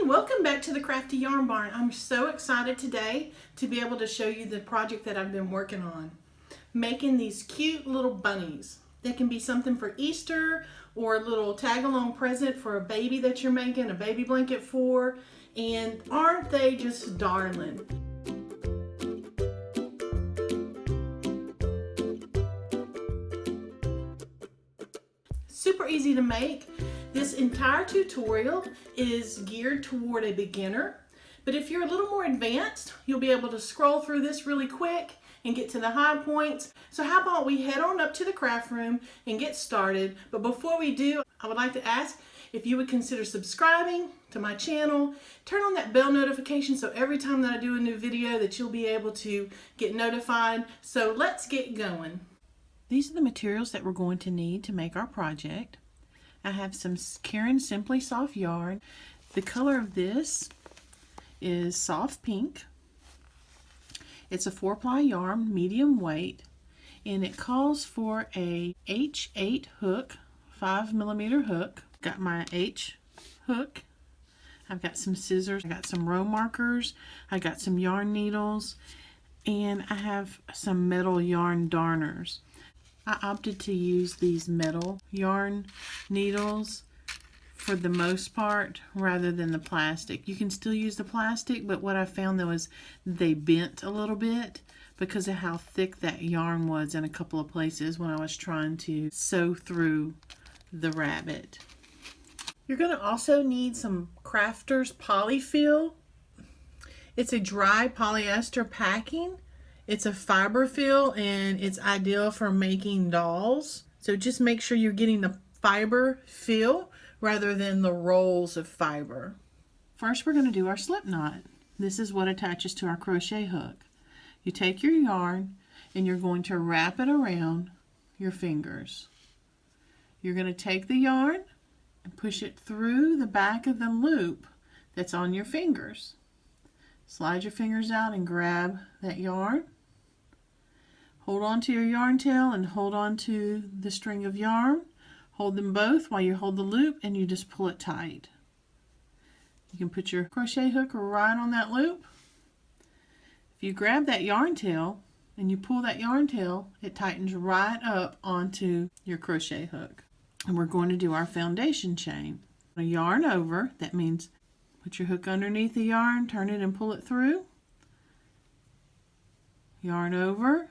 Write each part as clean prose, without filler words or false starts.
Welcome back to the Crafty Yarn Barn. I'm so excited today to be able to show you the project that I've been working on. Making these cute little bunnies. They can be something for Easter or a little tag-along present for a baby that you're making, a baby blanket for. And aren't they just darling? Super easy to make. This entire tutorial is geared toward a beginner, but if you're a little more advanced, you'll be able to scroll through this really quick and get to the high points. So how about we head on up to the craft room and get started. But before we do, I would like to ask if you would consider subscribing to my channel, turn on that bell notification so every time that I do a new video that you'll be able to get notified. So let's get going. These are the materials that we're going to need to make our project. I have some Caron Simply Soft yarn. The color of this is soft pink. It's a 4-ply yarn, medium weight, and it calls for a H8 hook, 5mm hook. Got my H hook. I've got some scissors. I got some row markers. I got some yarn needles, and I have some metal yarn darners. I opted to use these metal yarn needles for the most part rather than the plastic. You can still use the plastic, but what I found though is they bent a little bit because of how thick that yarn was in a couple of places when I was trying to sew through the rabbit. You're going to also need some Crafters Polyfill. It's a dry polyester packing. It's a fiber fill and it's ideal for making dolls. So just make sure you're getting the fiber fill rather than the rolls of fiber. First we're going to do our slip knot. This is what attaches to our crochet hook. You take your yarn and you're going to wrap it around your fingers. You're going to take the yarn and push it through the back of the loop that's on your fingers. Slide your fingers out and grab that yarn. Hold on to your yarn tail and hold on to the string of yarn. Hold them both while you hold the loop and you just pull it tight. You can put your crochet hook right on that loop. If you grab that yarn tail and you pull that yarn tail, it tightens right up onto your crochet hook. And we're going to do our foundation chain. A yarn over, that means put your hook underneath the yarn, turn it and pull it through. Yarn over.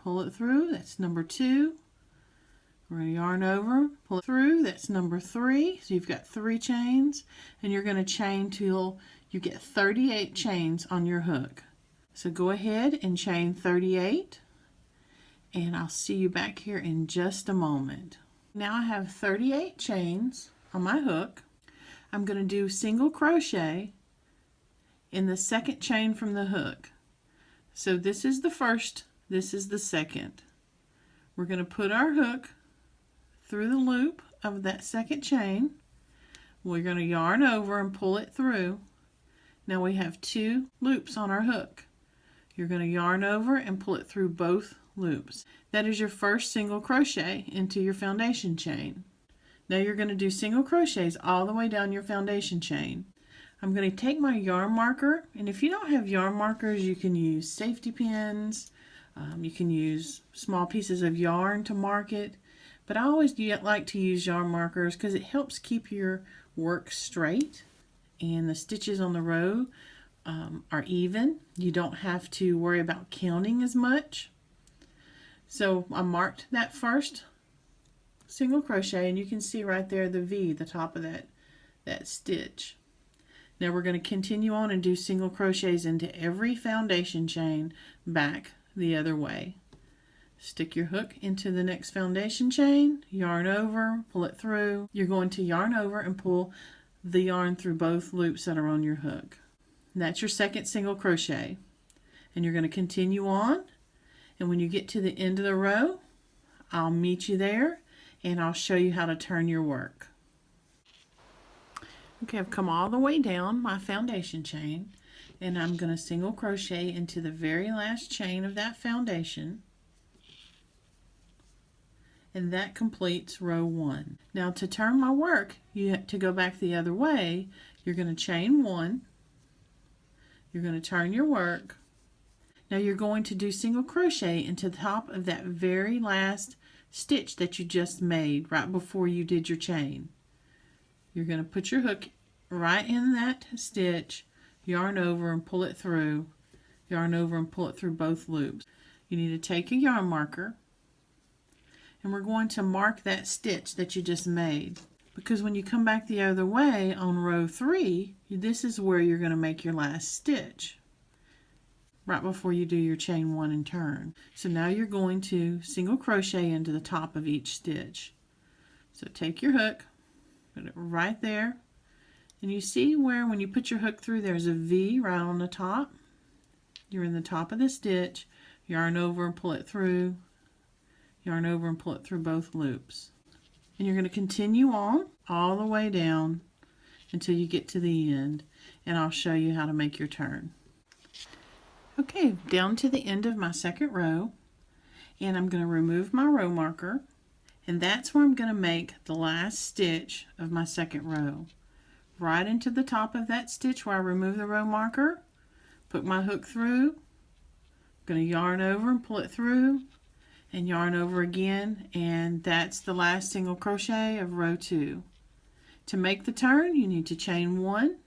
Pull it through, that's number 2. We're going to yarn over, pull it through, that's number 3. So you've got 3 chains, and you're going to chain till you get 38 chains on your hook. So go ahead and chain 38, and I'll see you back here in just a moment. Now I have 38 chains on my hook. I'm going to do single crochet in the second chain from the hook. So this is the first. This is the second. We're going to put our hook through the loop of that second chain. We're going to yarn over and pull it through. Now we have 2 loops on our hook. You're going to yarn over and pull it through both loops. That is your first single crochet into your foundation chain. Now you're going to do single crochets all the way down your foundation chain. I'm going to take my yarn marker, and if you don't have yarn markers, you can use safety pins. You can use small pieces of yarn to mark it, but I always like to use yarn markers because it helps keep your work straight and the stitches on the row are even. You don't have to worry about counting as much. So I marked that first single crochet, and you can see right there the V, the top of that stitch. Now we're going to continue on and do single crochets into every foundation chain back the other way. Stick your hook into the next foundation chain, yarn over, pull it through. You're going to yarn over and pull the yarn through both loops that are on your hook. And that's your second single crochet. And you're going to continue on, and when you get to the end of the row, I'll meet you there and I'll show you how to turn your work. Okay, I've come all the way down my foundation chain, and I'm going to single crochet into the very last chain of that foundation, and that completes row 1. Now to turn my work, to go back the other way, You're going to chain 1. You're going to turn your work. Now you're going to do single crochet into the top of that very last stitch that you just made right before you did your chain. You're going to put your hook right in that stitch, yarn over and pull it through, yarn over and pull it through both loops. You need to take a yarn marker, and we're going to mark that stitch that you just made, because when you come back the other way on row 3, this is where you're going to make your last stitch right before you do your chain 1 and turn. So now you're going to single crochet into the top of each stitch. So take your hook, put it right there, and you see where when you put your hook through there's a V right on the top. You're in the top of the stitch, yarn over and pull it through, yarn over and pull it through both loops. And you're going to continue on all the way down until you get to the end, and I'll show you how to make your turn. Okay, down to the end of my second row, and I'm going to remove my row marker, and that's where I'm going to make the last stitch of my second row. Right into the top of that stitch where I remove the row marker, put my hook through, I'm going to yarn over and pull it through, and yarn over again, and that's the last single crochet of row 2. To make the turn, you need to chain 1,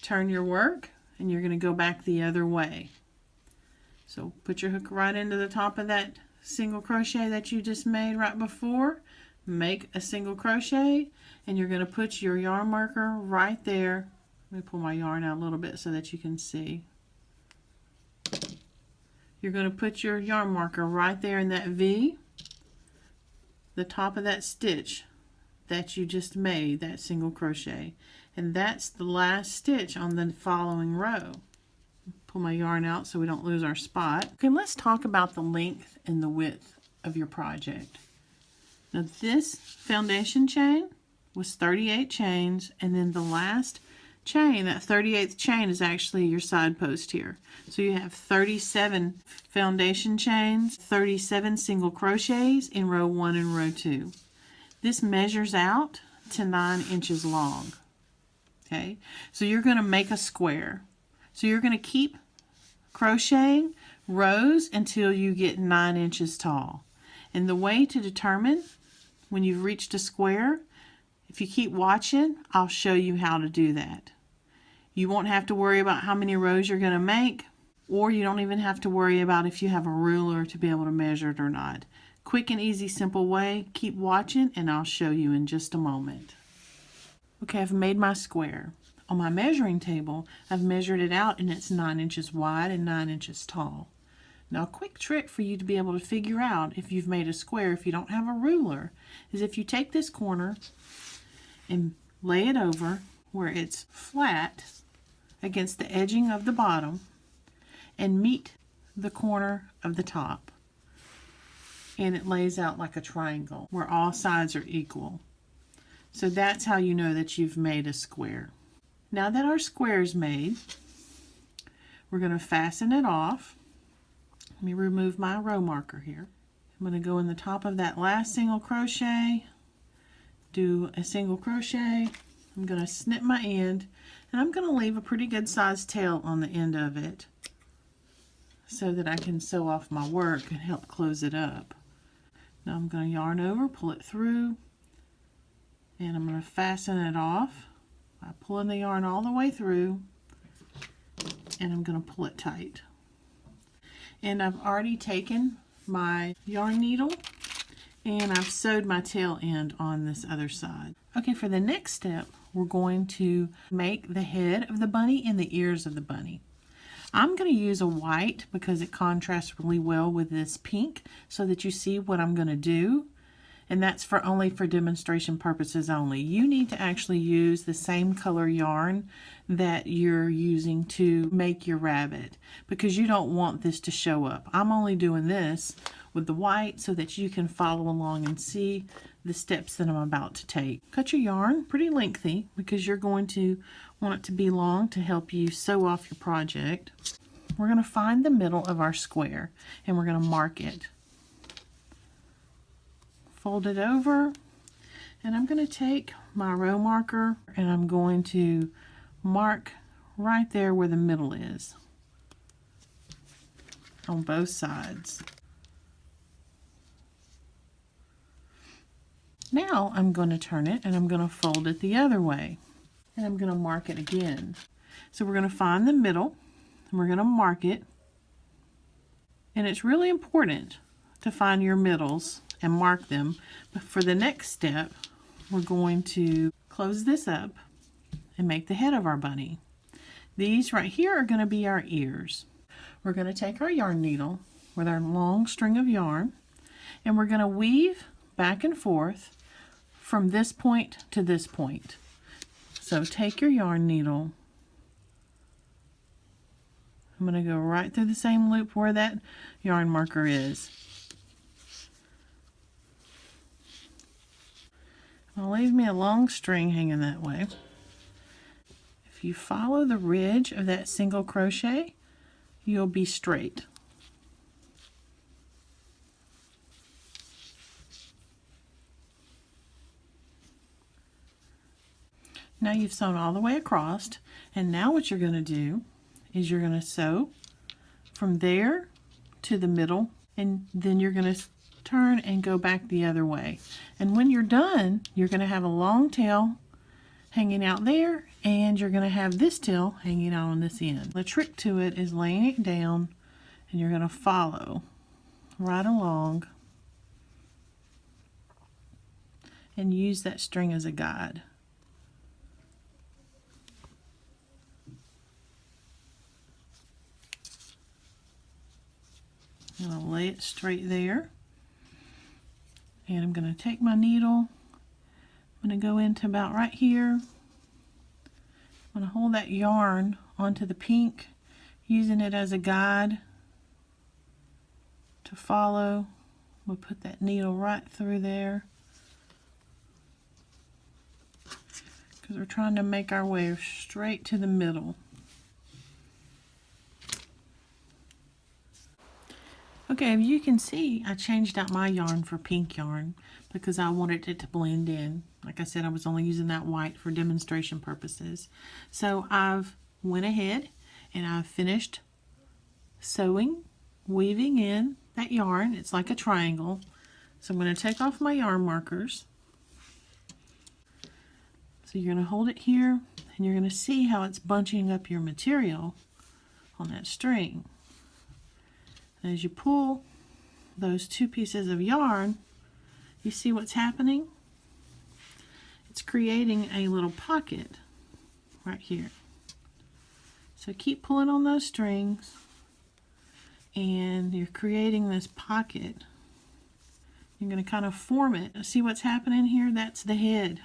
turn your work, and you're going to go back the other way. So put your hook right into the top of that single crochet that you just made right before, make a single crochet, and you're going to put your yarn marker right there. Let me pull my yarn out a little bit so that you can see. You're going to put your yarn marker right there in that V, the top of that stitch that you just made, that single crochet. And that's the last stitch on the following row. Pull my yarn out so we don't lose our spot. Okay, let's talk about the length and the width of your project. Now this foundation chain was 38 chains, and then the last chain, that 38th chain, is actually your side post here. So you have 37 foundation chains, 37 single crochets in row 1 and row 2. This measures out to 9 inches long. Okay, so you're going to make a square. So you're going to keep crocheting rows until you get 9 inches tall. And the way to determine when you've reached a square, if you keep watching, I'll show you how to do that. You won't have to worry about how many rows you're going to make, or you don't even have to worry about if you have a ruler to be able to measure it or not. Quick and easy, simple way. Keep watching and I'll show you in just a moment. Okay, I've made my square. On my measuring table, I've measured it out and it's 9 inches wide and 9 inches tall. Now, a quick trick for you to be able to figure out if you've made a square if you don't have a ruler is if you take this corner and lay it over where it's flat against the edging of the bottom and meet the corner of the top. And it lays out like a triangle where all sides are equal. So that's how you know that you've made a square. Now that our square is made, we're going to fasten it off. Let me remove my row marker here. I'm going to go in the top of that last single crochet, do a single crochet. I'm going to snip my end, and I'm going to leave a pretty good sized tail on the end of it so that I can sew off my work and help close it up. Now I'm going to yarn over, pull it through, and I'm going to fasten it off by pulling the yarn all the way through, and I'm going to pull it tight. And I've already taken my yarn needle and I've sewed my tail end on this other side. Okay, for the next step, we're going to make the head of the bunny and the ears of the bunny. I'm going to use a white because it contrasts really well with this pink so that you see what I'm going to do. And that's only for demonstration purposes only. You need to actually use the same color yarn that you're using to make your rabbit because you don't want this to show up. I'm only doing this with the white so that you can follow along and see the steps that I'm about to take. Cut your yarn pretty lengthy because you're going to want it to be long to help you sew off your project. We're going to find the middle of our square and we're going to mark it. Fold it over, And I'm going to take my row marker and I'm going to mark right there where the middle is on both sides. Now I'm going to turn it and I'm going to fold it the other way. And I'm going to mark it again. So we're going to find the middle and we're going to mark it. And it's really important to find your middles and mark them. But for the next step, we're going to close this up and make the head of our bunny. These right here are going to be our ears. We're going to take our yarn needle with our long string of yarn and we're going to weave back and forth from this point to this point. So take your yarn needle. I'm going to go right through the same loop where that yarn marker is. It'll leave me a long string hanging that way. If you follow the ridge of that single crochet, you'll be straight. Now you've sewn all the way across, and now what you're going to do is you're going to sew from there to the middle, and then you're going to turn and go back the other way. And when you're done, you're going to have a long tail hanging out there, and you're going to have this tail hanging out on this end. The trick to it is laying it down, and you're going to follow right along and use that string as a guide. I'm going to lay it straight there, and I'm going to take my needle. I'm going to go into about right here. I'm going to hold that yarn onto the pink, using it as a guide to follow. We'll put that needle right through there because we're trying to make our way straight to the middle. Okay, you can see I changed out my yarn for pink yarn because I wanted it to blend in. Like I said, I was only using that white for demonstration purposes. So I've went ahead and I've finished sewing, weaving in that yarn. It's like a triangle. So I'm going to take off my yarn markers. So you're going to hold it here and you're going to see how it's bunching up your material on that string. As you pull those two pieces of yarn, you see what's happening? It's creating a little pocket right here. So keep pulling on those strings and you're creating this pocket. You're going to kind of form it. See what's happening here? That's the head.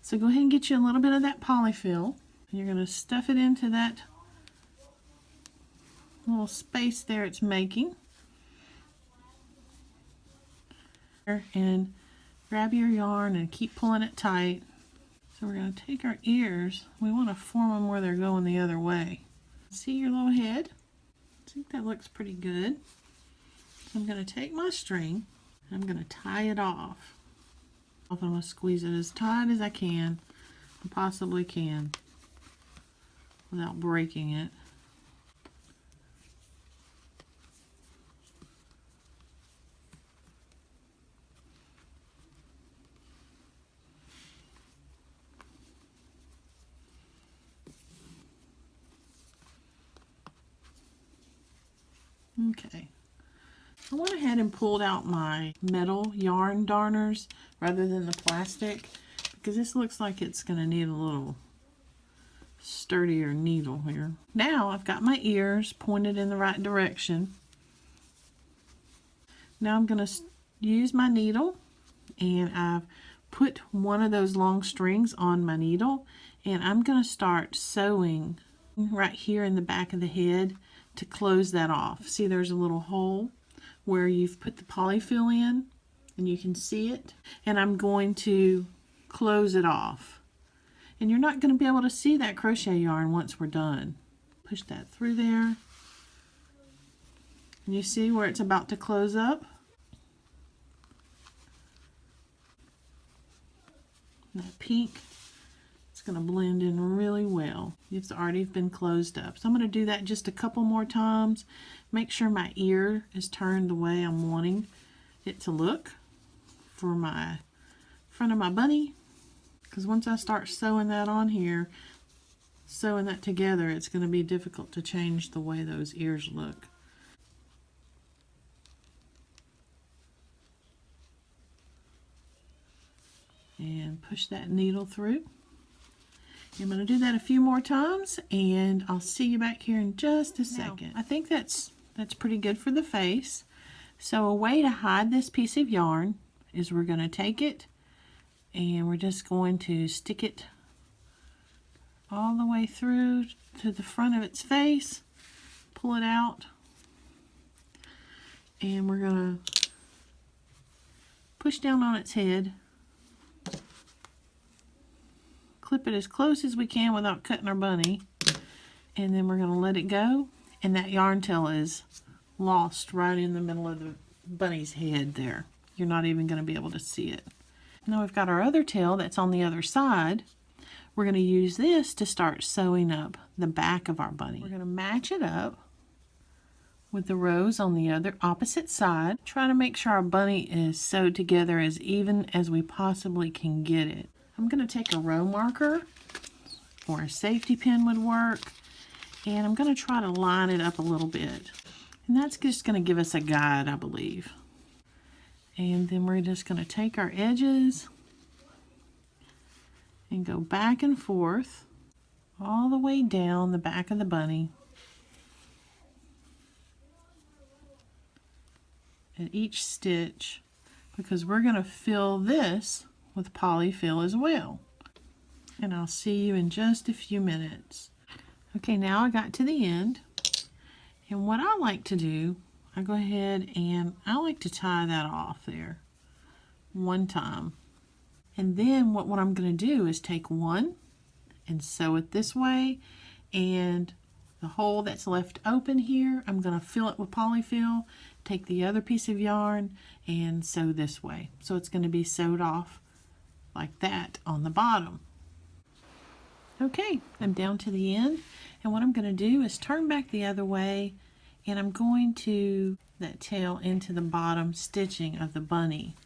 So go ahead and get you a little bit of that polyfill. You're going to stuff it into that little space there it's making, and grab your yarn and keep pulling it tight. So we're going to take our ears, we want to form them where they're going the other way. See your little head? I think that looks pretty good. So I'm going to take my string and I'm going to tie it off. I'm going to squeeze it as tight as I can, I possibly can, without breaking it. Okay, I went ahead and pulled out my metal yarn darners rather than the plastic because this looks like it's going to need a little sturdier needle here. Now I've got my ears pointed in the right direction. Now I'm going to use my needle, and I've put one of those long strings on my needle, and I'm going to start sewing right here in the back of the head to close that off. See, there's a little hole where you've put the polyfill in and you can see it, and I'm going to close it off, and you're not going to be able to see that crochet yarn once we're done. Push that through there, and you see where it's about to close up. That pink, it's going to blend in really well. It's already been closed up. So I'm going to do that just a couple more times. Make sure my ear is turned the way I'm wanting it to look for my front of my bunny. Because once I start sewing that on here, sewing that together, it's going to be difficult to change the way those ears look. And push that needle through. I'm going to do that a few more times, and I'll see you back here in just a second. I think that's pretty good for the face. So a way to hide this piece of yarn is we're going to take it and we're just going to stick it all the way through to the front of its face, pull it out, and we're going to push down on its head, clip it as close as we can without cutting our bunny, and then we're going to let it go, and that yarn tail is lost right in the middle of the bunny's head there. You're not even going to be able to see it. Now we've got our other tail that's on the other side. We're going to use this to start sewing up the back of our bunny. We're going to match it up with the rows on the other opposite side. Try to make sure our bunny is sewed together as even as we possibly can get it. I'm going to take a row marker, or a safety pin would work, and I'm going to try to line it up a little bit. And that's just going to give us a guide, I believe. And then we're just going to take our edges and go back and forth all the way down the back of the bunny at each stitch, because we're going to fill this with polyfill as well. And I'll see you in just a few minutes. Okay, now I got to the end, and what I like to do, I go ahead and I like to tie that off there one time. And then what I'm going to do is take one and sew it this way, and the hole that's left open here, I'm going to fill it with polyfill, take the other piece of yarn and sew this way. So it's going to be sewed off like that on the bottom. Okay, I'm down to the end, and what I'm going to do is turn back the other way, and I'm going to that tail into the bottom stitching of the bunny.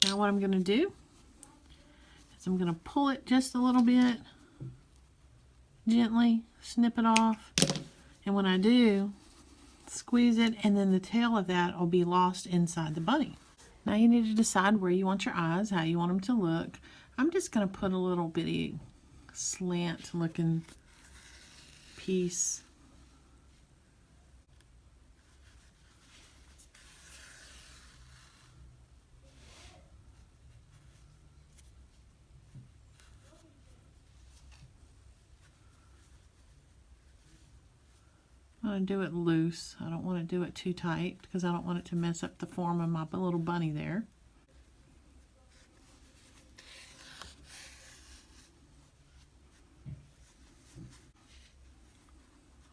Now what I'm going to do is I'm going to pull it just a little bit, gently snip it off, and when I do, squeeze it, and then the tail of that will be lost inside the bunny. Now you need to decide where you want your eyes, how you want them to look. I'm just going to put a little bitty slant looking piece. I'm going to do it loose. I don't want to do it too tight because I don't want it to mess up the form of my little bunny there.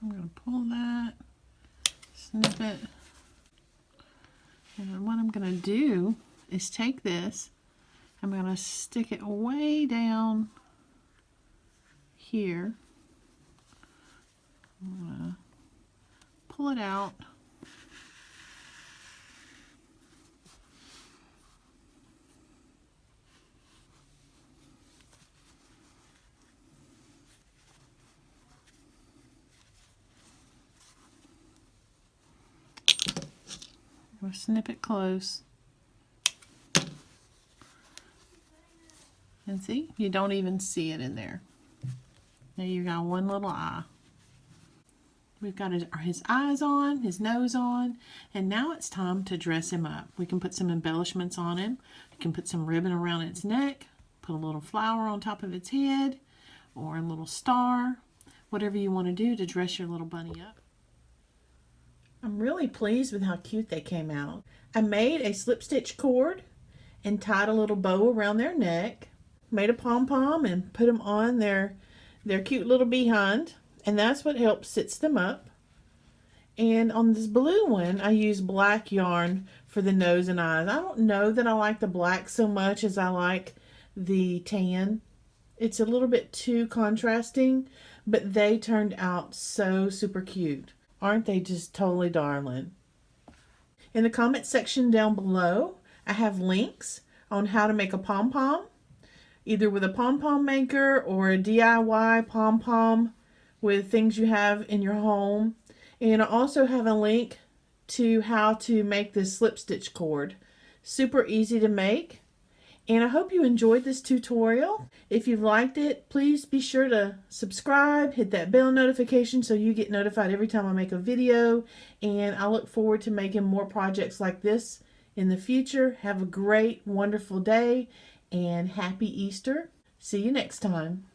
I'm going to pull that, snip it, and what I'm going to do is take this, I'm going to stick it way down here. I'm going to pull it out. We'll snip it close. And see, you don't even see it in there. Now you got one little eye. We've got his eyes on, his nose on, and now it's time to dress him up. We can put some embellishments on him. We can put some ribbon around its neck, put a little flower on top of its head, or a little star, whatever you want to do to dress your little bunny up. I'm really pleased with how cute they came out. I made a slip stitch cord and tied a little bow around their neck, made a pom-pom and put them on their cute little behind, and that's what helps stitch them up. And on this blue one, I use black yarn for the nose and eyes. I don't know that I like the black so much as I like the tan. It's a little bit too contrasting, but they turned out so super cute. Aren't they just totally darling? In the comment section down below, I have links on how to make a pom-pom, either with a pom-pom maker or a DIY pom-pom with things you have in your home. And I also have a link to how to make this slip stitch cord. Super easy to make. And I hope you enjoyed this tutorial. If you've liked it, please be sure to subscribe, hit that bell notification so you get notified every time I make a video. And I look forward to making more projects like this in the future. Have a great, wonderful day and happy Easter. See you next time.